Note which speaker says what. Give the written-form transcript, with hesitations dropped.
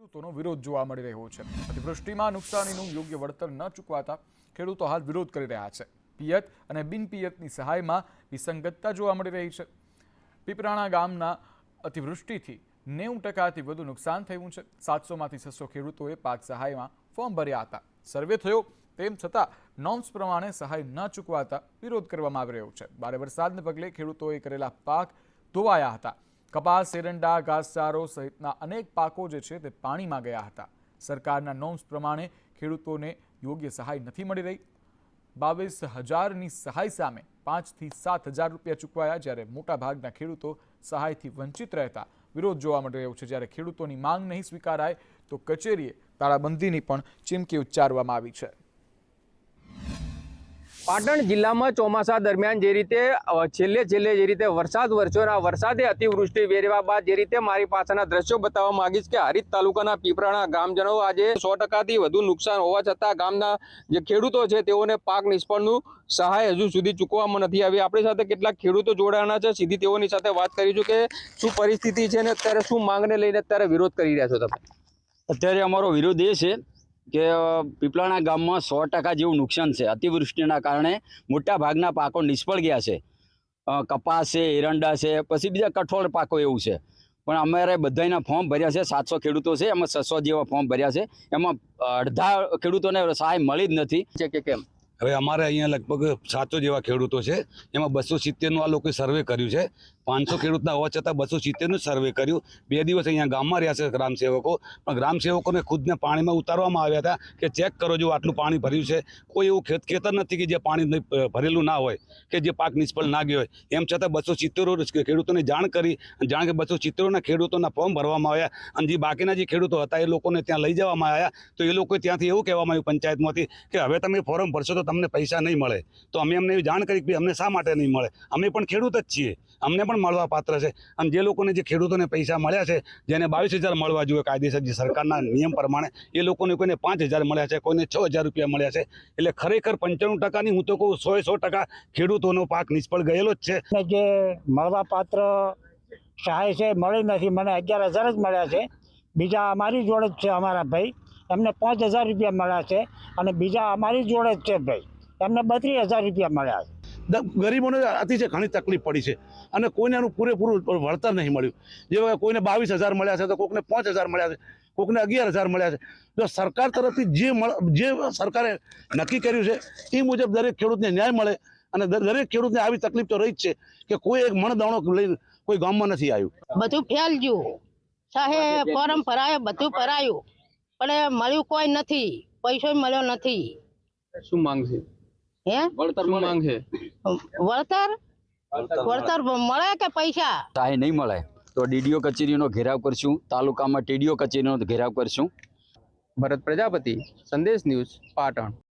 Speaker 1: ખેડૂતોનો વિરોધ જોવા મળી રહ્યો છે। અતિવૃષ્ટિમાં નુકસાનીનું યોગ્ય વળતર ન ચૂકવાતા ખેડૂતો હાલ વિરોધ કરી રહ્યા છે। પિયત અને બિનપિયતની સહાયમાં વિસંગતતા જોવા મળી રહી છે। પીપરાણા ગામના અતિવૃષ્ટિથી 90%થી વધુ નુકસાન થયું છે। 700માંથી 600 ખેડૂતોએ પાક સહાયમાં ફોર્મ ભર્યા હતા। સર્વે થયો તેમ છતાં નોર્મ્સ પ્રમાણે સહાય ન ચૂકવાતા વિરોધ કરવામાં આવી રહ્યો છે। ભારે વરસાદને પગલે ખેડૂતોએ કરેલા પાક ધોવાયા હતા। કપાસ, એરંડા, ઘાસચારો સહિતના અનેક પાકો જે છે તે પાણીમાં ગયા હતા। સરકારના નોર્મ્સ પ્રમાણે ખેડૂતોને યોગ્ય સહાય નથી મળી રહી। 22,000ની સહાય સામે 5,000 થી 7,000 રૂપિયા ચૂકવાયા, જ્યારે મોટાભાગના ખેડૂતો સહાયથી વંચિત રહેતા વિરોધ જોવા મળી રહ્યો છે। જ્યારે ખેડૂતોની માંગ નહીં સ્વીકારાય તો કચેરીએ તાળાબંધીની પણ ચીમકી ઉચ્ચારવામાં આવી છે।
Speaker 2: પાટણ જિલ્લામાં ચોમાસા દરમિયાન જે રીતે છેલ્લે જે રીતે વરસાદ વરસ્યો, વરસાદે અતિવૃષ્ટિ વેરવા બાદ જે રીતે મારી પાસેના દ્રશ્યો બતાવવા માંગીશ કે હરીદ તાલુકાના પીપરાણા ગામજનો આજે 100%થી વધુ નુકસાન હોવા છતાં ગામના જે ખેડૂતો છે તેઓને પાક નિષ્ફળનું સહાય હજુ સુધી ચૂકવવામાં નથી આવી। આપણી સાથે કેટલાક ખેડૂતો જોડાણા છે, સીધી તેઓની સાથે વાત કરીશું કે શું પરિસ્થિતિ છે ને અત્યારે શું માંગને લઈને અત્યારે વિરોધ કરી રહ્યા છો તમે?
Speaker 3: અત્યારે અમારો વિરોધ એ છે કે પીપળાણા ગામમાં 100% જેવું નુકસાન છે। અતિવૃષ્ટિના કારણે મોટા ભાગના પાકો નિષ્ફળ ગયા છે। કપાસ છે, એરંડા છે, પછી બીજા કઠોળ પાકો એવું છે। પણ અમારે બધાના ફોર્મ ભર્યા છે। 700 ખેડૂતો છે, એમાં 600 જેવા ફોર્મ ભર્યા છે। એમાં અડધા ખેડૂતોને સહાય મળી જ નથી કે કેમ?
Speaker 4: હવે અમારે અહીંયા લગભગ 700 જેવા ખેડૂતો છે, એમાં 270નું આ લોકોએ સર્વે કર્યું છે। 500 ખેડૂતના હોવા છતાં 270નું સર્વે કર્યું। 2 દિવસ અહીંયા ગામમાં રહ્યા છે ગ્રામસેવકો, પણ ગ્રામસેવકોને ખુદને પાણીમાં ઉતારવામાં આવ્યા હતા કે ચેક કરો જો આટલું પાણી ભર્યું છે। કોઈ એવું ખેતર નથી કે જે પાણી ભરેલું ના હોય કે જે પાક નિષ્ફળ ના ગયો હોય। એમ છતાં 270 ખેડૂતોને જાણ કરી, જાણ કે 270ના ખેડૂતોના ફોર્મ ભરવામાં આવ્યા અને જે બાકીના જે ખેડૂતો હતા એ લોકોને ત્યાં લઈ જવામાં આવ્યા। તો એ લોકોએ ત્યાંથી એવું કહેવામાં આવ્યું પંચાયતમાંથી કે હવે તમે ફોર્મ ભરશો તો તમને પૈસા નહીં મળે। તો અમે એમને એવી જાણ કરી કે અમને શા માટે નહીં મળે, અમે પણ ખેડૂત જ છીએ, અમને પણ મળવા પાત્ર છે। અને જે લોકોને જે ખેડૂતોને પૈસા મળ્યા છે, જેને 22,000 મળવા જોઈએ કાયદેસર જે સરકારના નિયમ પ્રમાણે, એ લોકોને કોઈને 5,000 મળ્યા છે, કોઈને 6,000 રૂપિયા મળ્યા છે। એટલે ખરેખર 95%ની હું તો કહું 100% ખેડૂતોનો પાક નિષ્ફળ ગયેલો જ છે।
Speaker 5: જે મળવા પાત્ર સહાય છે મળી નથી, મને 11,000 જ મળ્યા છે। બીજા અમારી જોડે જ છે, અમારા ભાઈ એમને 5,000 રૂપિયા મળ્યા છે અને બીજા અમારી જોડે જ છે ભાઈ, એમને 32,000 રૂપિયા મળ્યા છે।
Speaker 4: ગરીબોને અતિશય ઘણી તકલીફ પડી છે અને કોઈને એનું પૂરેપૂરું વળતર નહીં મળ્યું। જેવા કોઈને 22,000 મળ્યા છે, તો કોઈને 5,000 મળ્યા છે, કોઈને 11,000 મળ્યા છે। જો સરકાર તરફથી જે સરકારે નક્કી કર્યું છે એ મુજબ દરેક ખેડૂતને ન્યાય મળે અને દરેક ખેડૂતને આવી તકલીફ તો રહી જ છે કે કોઈ એક મણ દાણો લઈને કોઈ ગામમાં નથી આવ્યું।
Speaker 6: બધું ફેલ ગયું, સાહેબ ફોર્મ ભરાયો, બધું ભરાયું, પણ મળ્યું કોઈ નથી, પૈસો મળ્યો નથી।
Speaker 2: શું માંગ છે?
Speaker 6: હે
Speaker 2: વળતર માંગ છે?
Speaker 6: વળતર મળે કે પૈસા?
Speaker 3: સહાય નહીં મળે તો ડીડીઓ કચેરીનો ઘેરાવ કરશું, તાલુકામાં ટીડીઓ કચેરીનો ઘેરાવ કરશું।
Speaker 2: ભરત પ્રજાપતિ, સંદેશ ન્યૂઝ, પાટણ।